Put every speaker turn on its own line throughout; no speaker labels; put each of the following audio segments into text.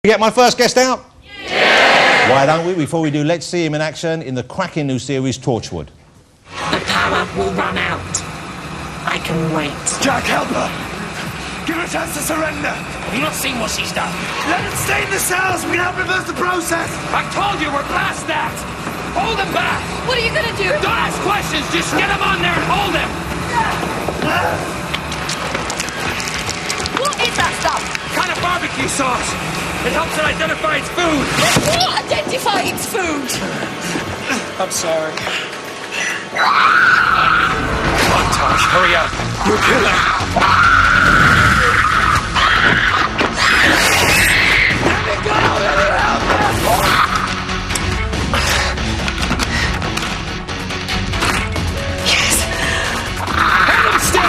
Get my first guest out? Yeah! Why don't we? Before we do, let's see him in action in the cracking new series, Torchwood.
The power will run out. I can wait.
Jack, help her! Give her a chance to surrender!
Have you not seen what she's done?
Let it stay in the cells! We can help reverse the process!
I told you we're past that! Hold him back!
What are you gonna do?
Don't ask questions, just get him on there and hold him!
What is that stuff?
Kind of barbecue sauce. It helps it identify its food.
What? Identify its food?
I'm sorry. Come on, Tosh, hurry up. You'll kill him. Let me go! Let me help him! Yes! Let him stay!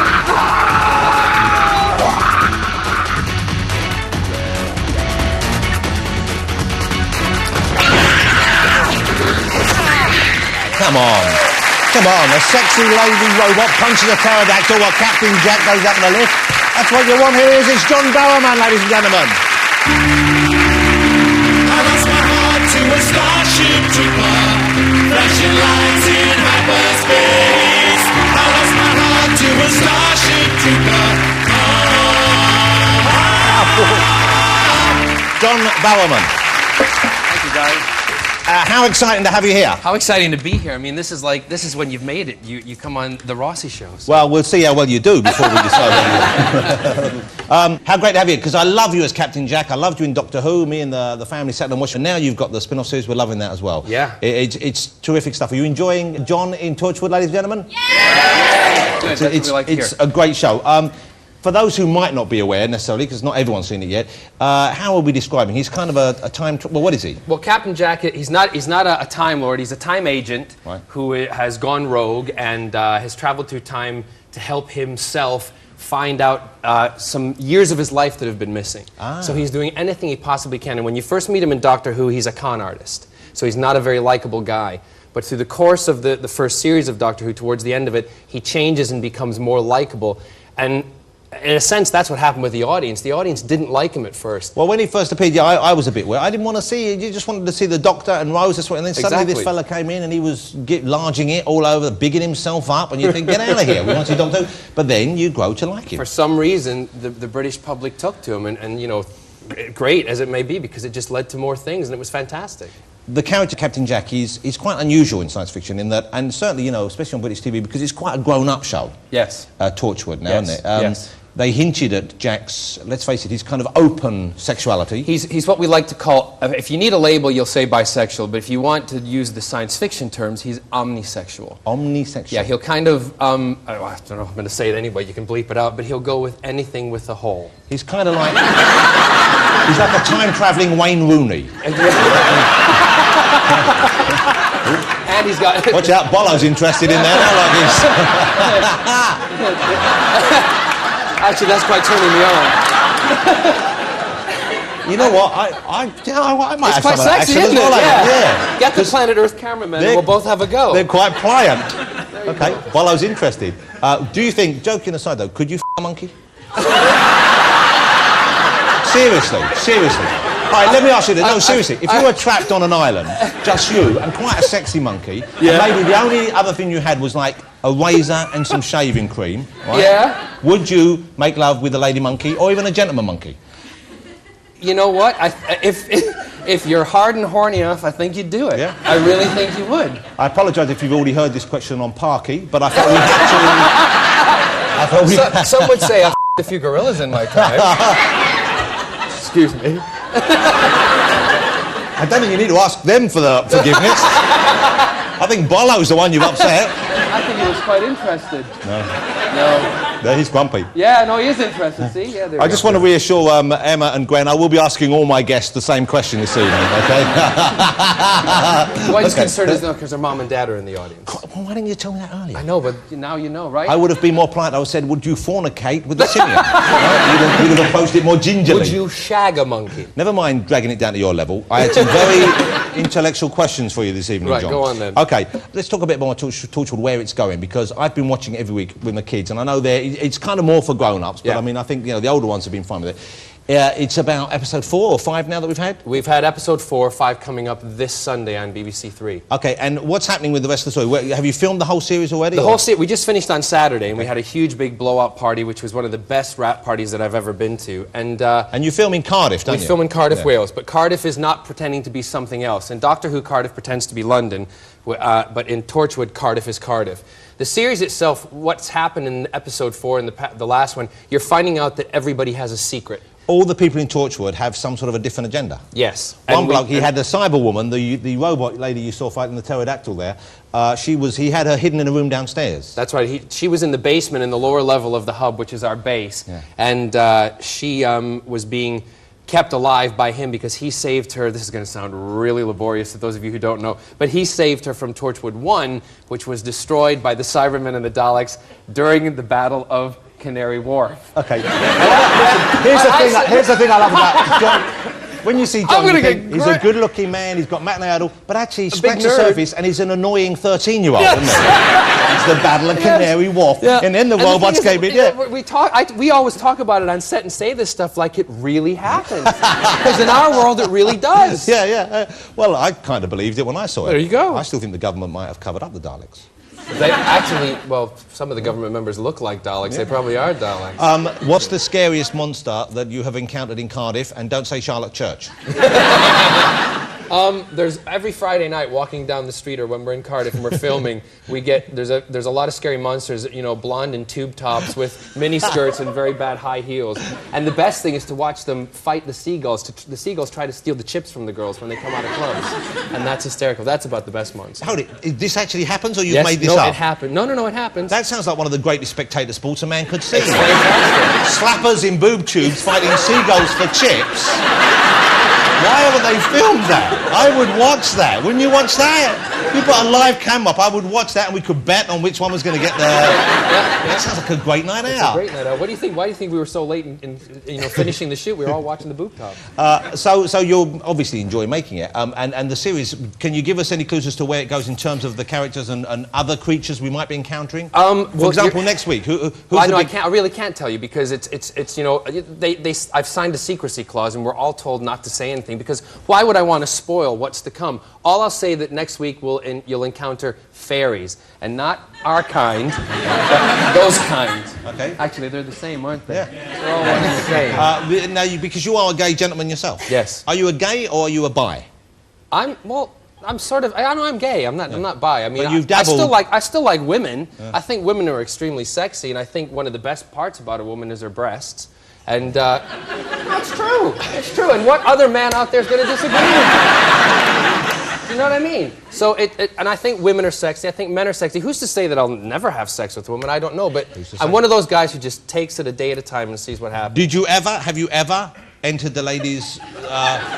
Come on. Come on, a sexy lady robot punches a pterodactyl while Captain Jack goes up in the lift. That's what you want here is it's John Barrowman, ladies and gentlemen.
I lost my heart to a starship trooper, flashing lights in hyperspace. I lost my heart to a starship trooper.
John Barrowman.
Thank you, guys.
How exciting to have you here.
How exciting to be here. I mean, this is when you've made it. You come on the Rossi shows.
Well, we'll see how well you do before we decide. How great to have you, because I love you as Captain Jack. I loved you in Doctor Who. Me and the family sat and watched. And now you've got the spin-off series. We're loving that as well.
Yeah.
It's terrific stuff. Are you enjoying John in Torchwood, ladies and gentlemen?
Yeah! Good, that's what we like to hear.
It's a great show. For those who might not be aware necessarily, because not everyone's seen it yet, how are we describing? He's kind of a time... Well, what is he?
Well, Captain Jack, he's not a Time Lord. He's a time agent who has gone rogue and has traveled through time to help himself find out some years of his life that have been missing. So he's doing anything he possibly can. And when you first meet him in Doctor Who, he's a con artist. So he's not a very likable guy. But through the course of the first series of Doctor Who, towards the end of it, he changes and becomes more likable. And in a sense, that's what happened with the audience. The audience didn't like him at first.
Well, when he first appeared, yeah, I was a bit weird. I didn't want to see you just wanted to see the Doctor and Rose, and then suddenly this fella came in and he was larging it all over, bigging himself up, and you think, get out of here, we want to see Doctor Who. But then you grow to like him.
For some reason, the British public took to him, and you know, great as it may be, because it just led to more things, and it was fantastic.
The character Captain Jack, he's quite unusual in science fiction in that, and certainly, you know, especially on British TV, because it's quite a grown-up show.
Yes.
Torchwood now, isn't it?
Yes.
They hinted at Jack's, let's face it, his kind of open sexuality.
He's what we like to call, if you need a label, you'll say bisexual, but if you want to use the science fiction terms, he's omnisexual.
Omnisexual.
Yeah, he'll kind of, I don't know if I'm going to say it anyway, you can bleep it out, but he'll go with anything with a hole.
He's kind of like, he's like a time-travelling Wayne Rooney.
And he's got...
Watch out, Bollo's interested in that. I like his...
Actually, that's quite turning me on.
You know what? I might
it's
have
quite
some
sexy,
of that
isn't it?
well, yeah.
Get the Planet Earth cameraman and we'll both have a go.
They're quite pliant. Okay, Bollo's interested. Do you think, joking aside though, could you f*** a monkey? Seriously. All right, let me ask you this. No, seriously. If you were trapped on an island, just you, and quite a sexy monkey, and maybe the only other thing you had was like a razor and some shaving cream, right?
Yeah.
Would you make love with a lady monkey or even a gentleman monkey?
You know what? If you're hard and horny enough, I think you'd do it.
Yeah.
I really think you would.
I apologise if you've already heard this question on Parky, but I thought we had to...
Some would say I f***ed a few gorillas in my time. Excuse me.
I don't think you need to ask them for the forgiveness. I think Bollo's the one you've upset.
I think he was quite interested.
No, he's grumpy.
Yeah, no, he is interested, see? Yeah,
I just want to reassure Emma and Gwen, I will be asking all my guests the same question this evening, okay?
Why is concerned is because their mom and dad are in the audience.
Well, why didn't you tell me that earlier?
I know, but now you know, right?
I would have been more polite. I would have said, would you fornicate with the simian? Right? You'd have approached it more gingerly.
Would you shag a monkey?
Never mind dragging it down to your level. I had some very intellectual questions for you this evening,
right,
John.
Go on then.
Okay, let's talk a bit more about Torchwood, where it's going, because I've been watching it every week with my kids, and I know it's kind of more for grown-ups, but I mean, I think, you know, the older ones have been fine with it. It's about episode 4 or 5 now that we've had?
We've had episode 4 or 5 coming up this Sunday on BBC Three.
Okay, and what's happening with the rest of the story? Have you filmed the whole series already?
The whole series, we just finished on Saturday, and we had a huge big blow-up party, which was one of the best rap parties that I've ever been to. And
you film in Cardiff, don't you?
We film in Cardiff, Wales, but Cardiff is not pretending to be something else. In Doctor Who, Cardiff pretends to be London, but in Torchwood, Cardiff is Cardiff. The series itself, what's happened in episode 4 and the last one, you're finding out that everybody has a secret.
All the people in Torchwood have some sort of a different agenda.
Yes.
One bloke, he had the cyber woman, the robot lady you saw fighting the pterodactyl there. He had her hidden in a room downstairs.
That's right. She was in the basement in the lower level of the hub, which is our base.
Yeah.
And she was being kept alive by him because he saved her. This is going to sound really laborious to those of you who don't know, but he saved her from Torchwood 1, which was destroyed by the Cybermen and the Daleks during the Battle of Canary Wharf.
Okay. Here's the thing I love about John. When you see John, you think he's a good-looking man, he's got matinee idol, but actually he scratches the surface and he's an annoying 13-year-old, isn't he? It's the Battle of Canary Wharf, and then the robots came in.
We always talk about it on set and say this stuff like it really happened. Because in our world, it really does.
Yeah. Well, I kind of believed it when I saw it.
There you go.
I still think the government might have covered up the Daleks.
They actually, well, some of the government members look like Daleks. They probably are Daleks.
What's the scariest monster that you have encountered in Cardiff? And don't say Charlotte Church.
There's every Friday night walking down the street, or when we're in Cardiff and we're filming, there's a lot of scary monsters, you know, blonde and tube tops with mini skirts and very bad high heels. And the best thing is to watch them fight the seagulls. The seagulls try to steal the chips from the girls when they come out of clubs, and that's hysterical. That's about the best monster.
Hold it. This actually happens, or you've made this up?
No, it happened. No, it happens.
That sounds like one of the greatest spectator sports a man could see. Slappers in boob tubes fighting seagulls for chips. Why haven't they filmed that? I would watch that. Wouldn't you watch that? If you put a live cam up, I would watch that and we could bet on which one was going to get the... That sounds like a great night out.
It's a great night out. What do you think? Why do you think we were so late in finishing the shoot? We were all watching the boob top.
So you'll obviously enjoy making it. And the series, can you give us any clues as to where it goes in terms of the characters and other creatures we might be encountering? For example, next week,
I really can't tell you because it's you know, I've signed a secrecy clause and we're all told not to say anything because why would I want to spoil what's to come? All I'll say that next week you'll encounter fairies, and not our kind, but those kinds.
Okay.
Actually, they're the same, aren't they?
Yeah.
They're all one and the same.
Now, because you are a gay gentleman yourself.
Yes.
Are you a gay or are you a bi?
I'm sort of. I know I'm gay. I'm not bi. I mean,
but you've dabbled.
I still like women. Yeah. I think women are extremely sexy, and I think one of the best parts about a woman is her breasts. And that's true. It's true. And what other man out there is going to disagree with me? You know what I mean? So and I think women are sexy. I think men are sexy. Who's to say that I'll never have sex with a woman? I don't know. But I'm one of those guys who just takes it a day at a time and sees what happens.
Have you ever entered the ladies'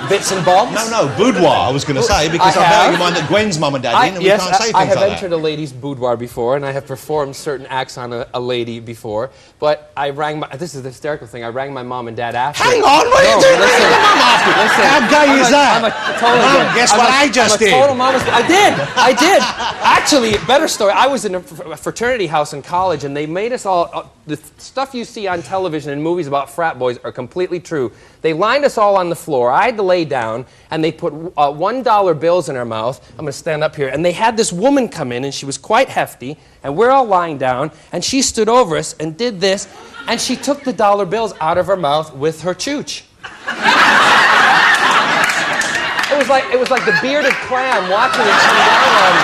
bits and bobs?
No, boudoir, I was going to say, because I'm bearing in mind that Gwen's mum and dad didn't, and we can't say things like that.
I have entered a lady's boudoir before, and I have performed certain acts on a lady before, but I rang this is the hysterical thing, I rang my mom and dad after.
Hang on, what are you doing? Ringing your mum after? Listen, how gay is that? Mum, guess what I just did?
I did. Actually, better story, I was in a fraternity house in college, and they made us all, the stuff you see on television and movies about frat boys are completely true. They lined us all on the floor. I had to lay down, and they put $1 bills in our mouth. I'm going to stand up here. And they had this woman come in, and she was quite hefty, and we're all lying down, and she stood over us and did this, and she took the dollar bills out of her mouth with her chooch. It was like the bearded clam watching it come down on me.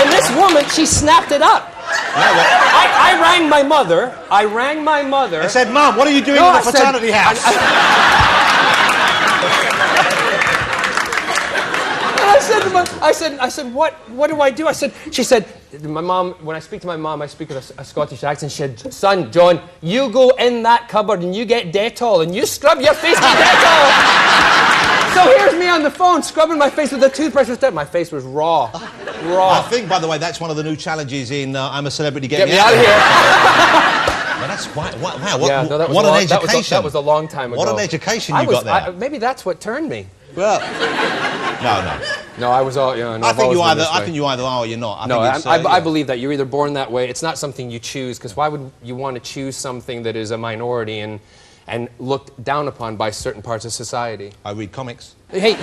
And this woman, she snapped it up. I rang my mother. I
said, Mom, what are you doing in the fraternity house?
I said, what do I do? She said, my mom, when I speak to my mom, I speak with a Scottish accent. She said, son, John, you go in that cupboard and you get Dettol and you scrub your face with Dettol. So here's me on the phone scrubbing my face with a toothbrush instead. My face was raw.
I think, by the way, that's one of the new challenges in I'm a Celebrity, Get Me
Out of Here.
Well, that's wow, what an education.
That was a long time ago.
What an education you got there.
Maybe that's what turned me.
Well, no,
I was all, no,
I think you either are or you're not.
I believe that you're either born that way. It's not something you choose, because why would you want to choose something that is a minority? And and looked down upon by certain parts of society.
I read comics.
Hey,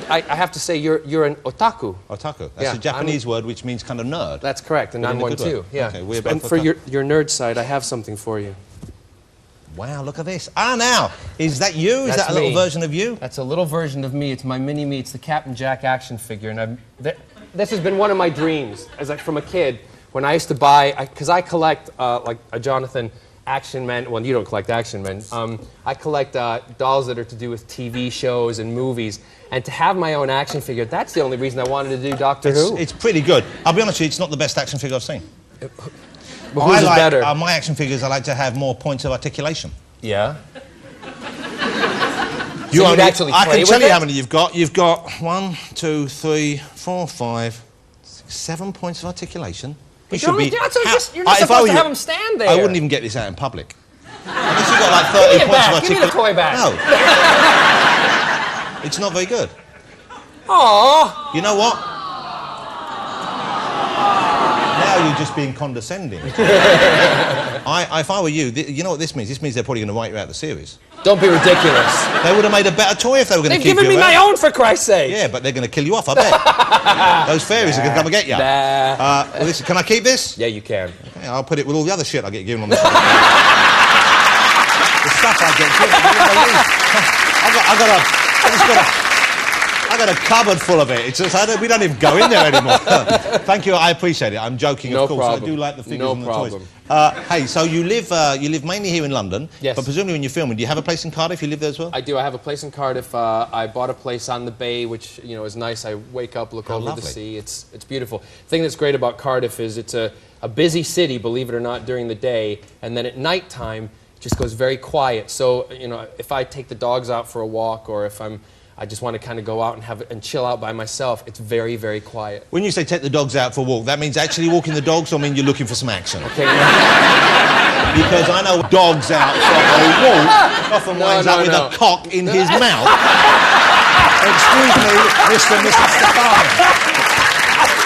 I have to say, you're an otaku.
Otaku. That's
Yeah,
a Japanese word which means kind of nerd.
That's correct, and
But in
I'm
a
one
good way.
too. Yeah.
Okay, we're both
and for
otaku.
your nerd side, I have something for you.
Wow, look at this. Ah, now, is that you? Is
That's
that a little
me.
version of you?
That's a little version of me. It's my mini-me. It's the Captain Jack action figure, and this has been one of my dreams from a kid when I used to buy, because I collect like a Jonathon action men. Well, you don't collect action men. I collect dolls that are to do with TV shows and movies, and to have my own action figure, that's the only reason I wanted to do Doctor Who.
It's pretty good. I'll be honest with you, it's not the best action figure I've seen.
But who's better?
My action figures, I like to have more points of articulation.
Yeah.
You
you'd actually
I
play
can
with
tell you
it?
how many you've got. You've got 1, 2, 3, 4, 5, 6, 7 points of articulation. You should be.
You're not supposed
if I
to
were
have
you,
them stand there.
I wouldn't even get this out in public. Unless you've got like 30
Give me it
points
back.
of
Give me the
articulation.
toy back.
No. It's not very good.
Aww.
You know what? Now you're just being condescending. If I were you, you know what this means? This means they're probably going to write you out of the series.
Don't be ridiculous.
They would have made a better toy if they were going to
They've
keep you
given me my
around.
own, for Christ's sake.
Yeah, but they're going to kill you off, I bet. Those fairies are going to come and get you.
Nah.
Well, listen, can I keep this?
Yeah, you can.
Okay, I'll put it with all the other shit I get given on the side. The stuff I get given. I got a cupboard full of it. It's just, we don't even go in there anymore. Thank you, I appreciate it. I'm joking,
No
of course.
problem.
I do like the figures
No
and the
problem.
toys. Hey, so you live mainly here in London.
Yes.
But presumably when you're filming, do you have a place in Cardiff? You live there as well?
I do. I have a place in Cardiff. I bought a place on the bay, which is nice. I wake up, look over
lovely.
the sea. It's beautiful. The thing that's great about Cardiff is it's a busy city, believe it or not, during the day, and then at nighttime it just goes very quiet. So if I take the dogs out for a walk, or if I just want to kind of go out and chill out by myself, it's very, very quiet.
When you say take the dogs out for a walk, that means actually walking the dogs, or mean you're looking for some action?
Okay.
Because I know dogs out for a walk often winds up with a cock in his mouth. Excuse me, Mr. and Mrs. Stefano.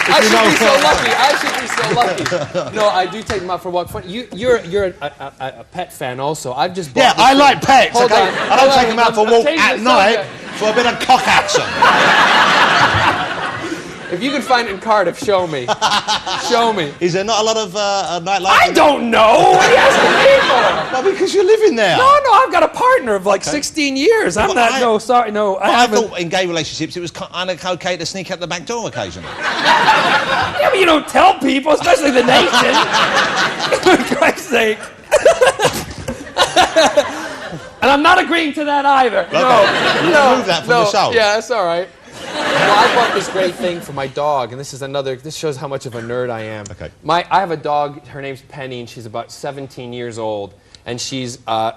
I should be so lucky. I should be so lucky. No, I do take them out for a walk. You're a pet fan also. I've just bought
Yeah,
this
I
thing.
like pets,
Hold
okay?
on.
I don't take them out for a
I'm
walk
changing
at
the
night
subject.
for a bit of cock action.
If you can find it in Cardiff, show me. Show me.
Is there not a lot of nightlife?
I don't know. What are you asking me for?
No, because you're living there.
No, I've got a partner of like 16 years. I'm
But
not.
I-
No, sorry, no. I
I
haven't.
thought in gay relationships it was kind of okay to sneak out the back door occasionally.
Yeah, but you don't tell people, especially the nation. For Christ's sake. And I'm not agreeing to that either.
You remove that from the show.
Yeah, that's all right. Well, I bought this great thing for my dog, and this shows how much of a nerd I am.
Okay.
I have a dog, her name's Penny, and she's about 17 years old. And she's my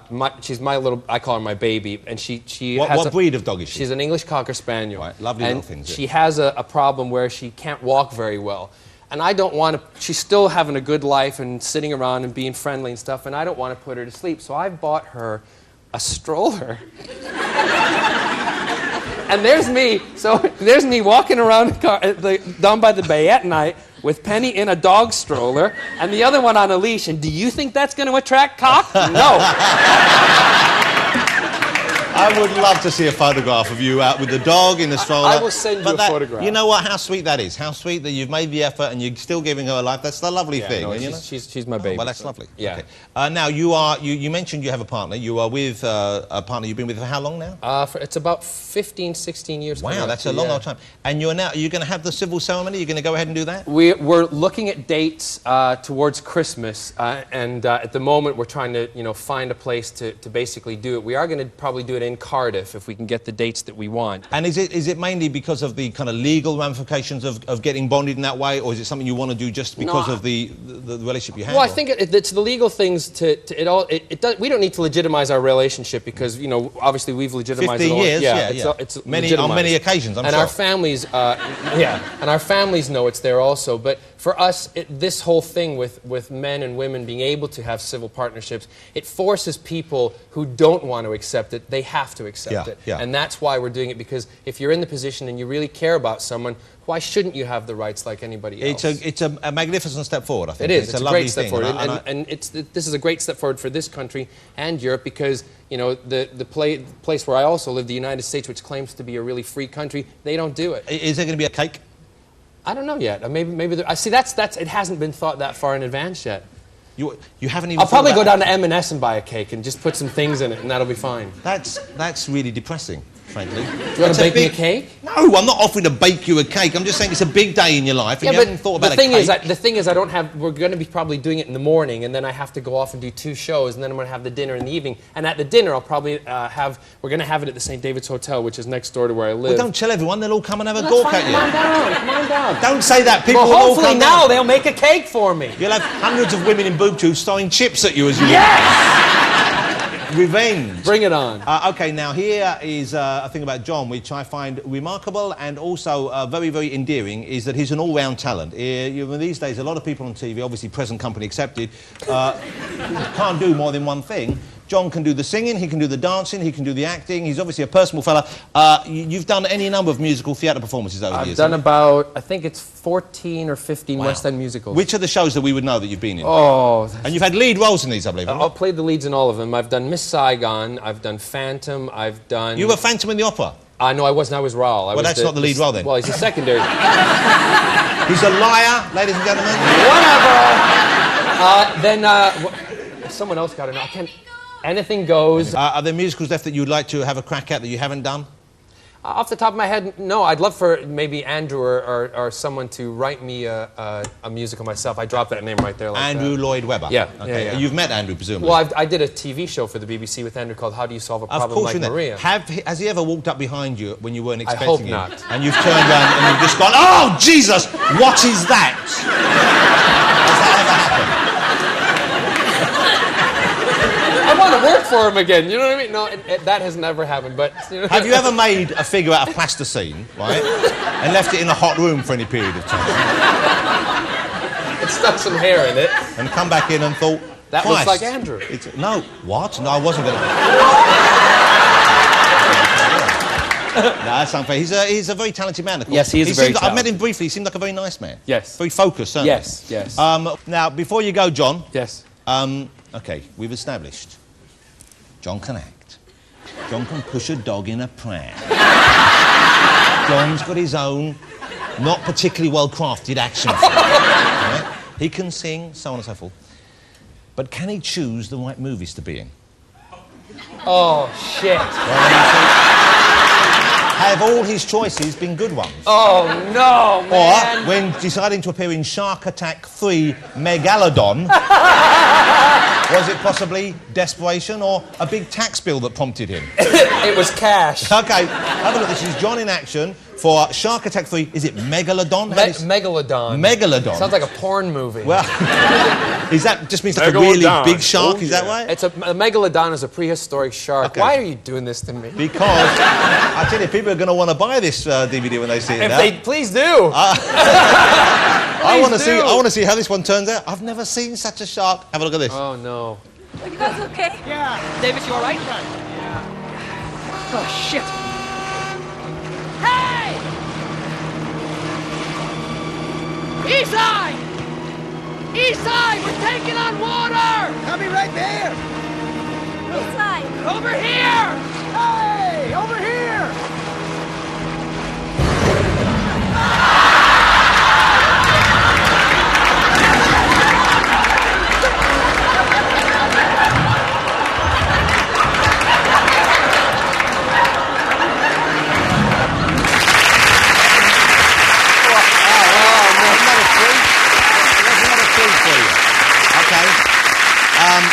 little, I call her my baby, and she has
What breed of dog is she?
She's an English Cocker Spaniel.
Right, lovely
and
little things, yeah.
she has a problem where she can't walk very well. And I don't want to, she's still having a good life and sitting around and being friendly and stuff, and I don't want to put her to sleep. So I've bought her a stroller. And there's me walking around down by the bay at night with Penny in a dog stroller and the other one on a leash. And do you think that's going to attract cock? No.
I would love to see a photograph of you out with the dog in the stroller.
I will send you a photograph.
You know what? How sweet that is. How sweet that you've made the effort and you're still giving her a life. That's the lovely thing.
No,
and, you know?
she's my baby.
Well, that's lovely.
Yeah.
Okay. Now, you mentioned you have a partner. You are with a partner you've been with for how long now?
It's about 15, 16 years.
Wow, that's a long old time. And are you going to have the civil ceremony? You're going to go ahead and do that?
We're looking at dates towards Christmas, and at the moment we're trying to find a place to basically do it. We are going to probably do it in Cardiff if we can get the dates that we want.
And is it mainly because of the kind of legal ramifications of getting bonded in that way, or is it something you want to do just because of the relationship you have?
Well, I think it's the legal things it does. We don't need to legitimize our relationship because obviously we've legitimized
50
it all.
years, yeah.
It's
on
legitimized.
many occasions, I'm
and
sure.
our families, and our families know it's there also. But for us, this whole thing with men and women being able to have civil partnerships, it forces people who don't want to accept it. They have have to accept it.
Yeah.
And that's why we're doing it, because if you're in the position and you really care about someone, why shouldn't you have the rights like anybody else?
It's a magnificent step forward, I think.
It is.
It's a
great
lovely
step
thing.
forward. And this is a great step forward for this country and Europe, because, you know, the place where I also live, the United States, which claims to be a really free country, they don't do it.
Is there going to be a cake?
I don't know yet. Maybe there, I see. It hasn't been thought that far in advance yet.
You haven't even.
I'll probably go down to M&S and buy a cake and just put some things in it, and that'll be fine.
That's really depressing, frankly.
Do you want to bake me a cake?
No, I'm not offering to bake you a cake. I'm just saying it's a big day in your life, and you haven't thought about
the thing
a cake.
the thing is, I don't have. We're going to be probably doing it in the morning, and then I have to go off and do 2 shows, and then I'm going to have the dinner in the evening. And at the dinner, I'll probably We're going to have it at the St. David's Hotel, which is next door to where I live.
Well, don't tell everyone. They'll all come and have a gawk at you.
Come on down. Come on down.
Don't say that. People will
Well,
all
hopefully
come
now
down.
they'll make a cake for me.
You'll have hundreds of women in boob tubes throwing chips at you as you Revenge.
Bring it on.
Okay, now here is a thing about John which I find remarkable and also very, very endearing, is that he's an all-round talent. These days, a lot of people on TV, obviously present company accepted, can't do more than one thing. John can do the singing, he can do the dancing, he can do the acting. He's obviously a personable fella. You've done any number of musical theatre performances over the years.
I've done about, I think it's 14 or 15 West End musicals.
Which are the shows that we would know that you've been in?
Oh.
And you've had lead roles in these, I believe.
I've played the leads in all of them. I've done Miss Saigon, I've done Phantom, I've done...
You were Phantom in the Opera?
No, I wasn't. I was Raoul.
Well, that's not the lead role then.
Well, he's a secondary.
He's a liar, ladies and gentlemen.
Then, someone else got it. I can't... Anything goes.
Are there musicals left that you'd like to have a crack at that you haven't done?
Off the top of my head, no. I'd love for maybe Andrew or someone to write me a musical myself. I dropped that name right there. Like
Andrew Lloyd Webber?
Yeah.
Okay.
Yeah.
You've met Andrew, presumably?
Well, I did a TV show for the BBC with Andrew called How Do You Solve a Problem Like Maria?
Has he ever walked up behind you when you weren't
I
expecting him?
hope not.
And you've turned around and you've just gone, oh, Jesus, what is that? Has that ever happened?
I want to work for him again, you know what I mean? No, that has never happened, but... You know.
Have you ever made a figure out of plasticine, right, and left it in a hot room for any period of time?
It stuck some hair in it.
And come back in and thought,
that looks like Andrew.
No, what? No, I wasn't going to... No, that's unfair. He's a very talented man, of course.
Yes, he is very talented.
I've met him briefly. He seemed like a very nice man.
Yes.
Very focused, certainly.
Yes, yes.
Now, before you go, John...
Yes.
OK, we've established John can act. John can push a dog in a pram. John's got his own, not particularly well-crafted action film. Right? He can sing, so on and so forth. But can he choose the right movies to be in?
Oh, shit.
Have all his choices been good ones?
Oh, no, man.
Or, when deciding to appear in Shark Attack 3 Megalodon, was it possibly desperation or a big tax bill that prompted him?
It was cash.
OK, have a look. This is John in action for Shark Attack 3. Is it Megalodon?
Megalodon.
Megalodon.
Sounds like a porn movie.
Well, is that just means like a really big shark? Is that right?
It's a megalodon is a prehistoric shark.
Okay.
Why are you doing this to me?
Because I tell you, people are going to want to buy this DVD when they see it.
If
now.
they please do.
I want to see how this one turns out. I've never seen such a shark. Have a look at this.
Oh no.
Are you guys okay?
Yeah.
David, you all right?
Yeah.
Oh, shit. Hey! Eastside! Eastside! We're taking on water!
Coming right there.
Eastside!
Over here. Hey, over here.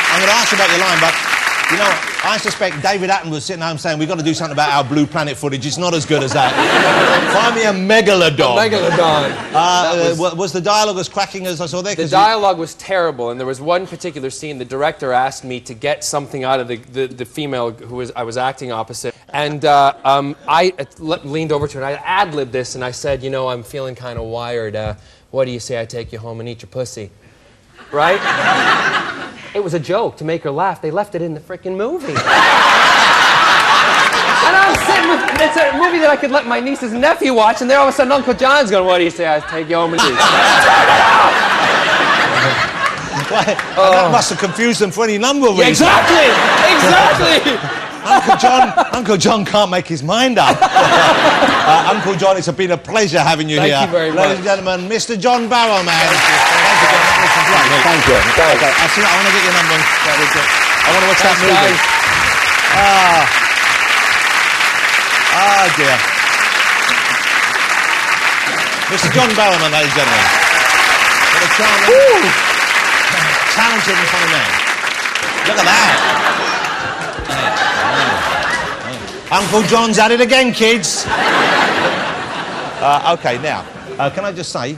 I'm going to ask you about your line, but, you know, I suspect David Attenborough sitting home saying, we've got to do something about our Blue Planet footage. It's not as good as that. Find me a megalodon.
Megalodon.
Was the dialogue as cracking as I saw there?
The dialogue was terrible, and there was one particular scene. The director asked me to get something out of the female who I was acting opposite, and I leaned over to her and I ad-libbed this, and I said, you know, I'm feeling kind of wired. What do you say I take you home and eat your pussy? Right? It was a joke to make her laugh. They left it in the frickin' movie. I'm sitting with, it's a movie that I could let my nieces and nephew watch, and then all of a sudden Uncle John's going, what do you say? I take you home with you.
That must have confused them for any number of reasons.
Exactly! Exactly!
Uncle John can't make his mind up. Uncle John, it's been a pleasure having you here.
Thank you very much.
Ladies and gentlemen, Mr. John Barrowman.
Thank you.
Okay, I want to get your number. I want to watch that movie. Dear. Mr. John Barrowman, ladies and gentlemen. What a charming, talented and funny man. Look at that. Uncle John's at it again, kids. Okay, now, can I just say,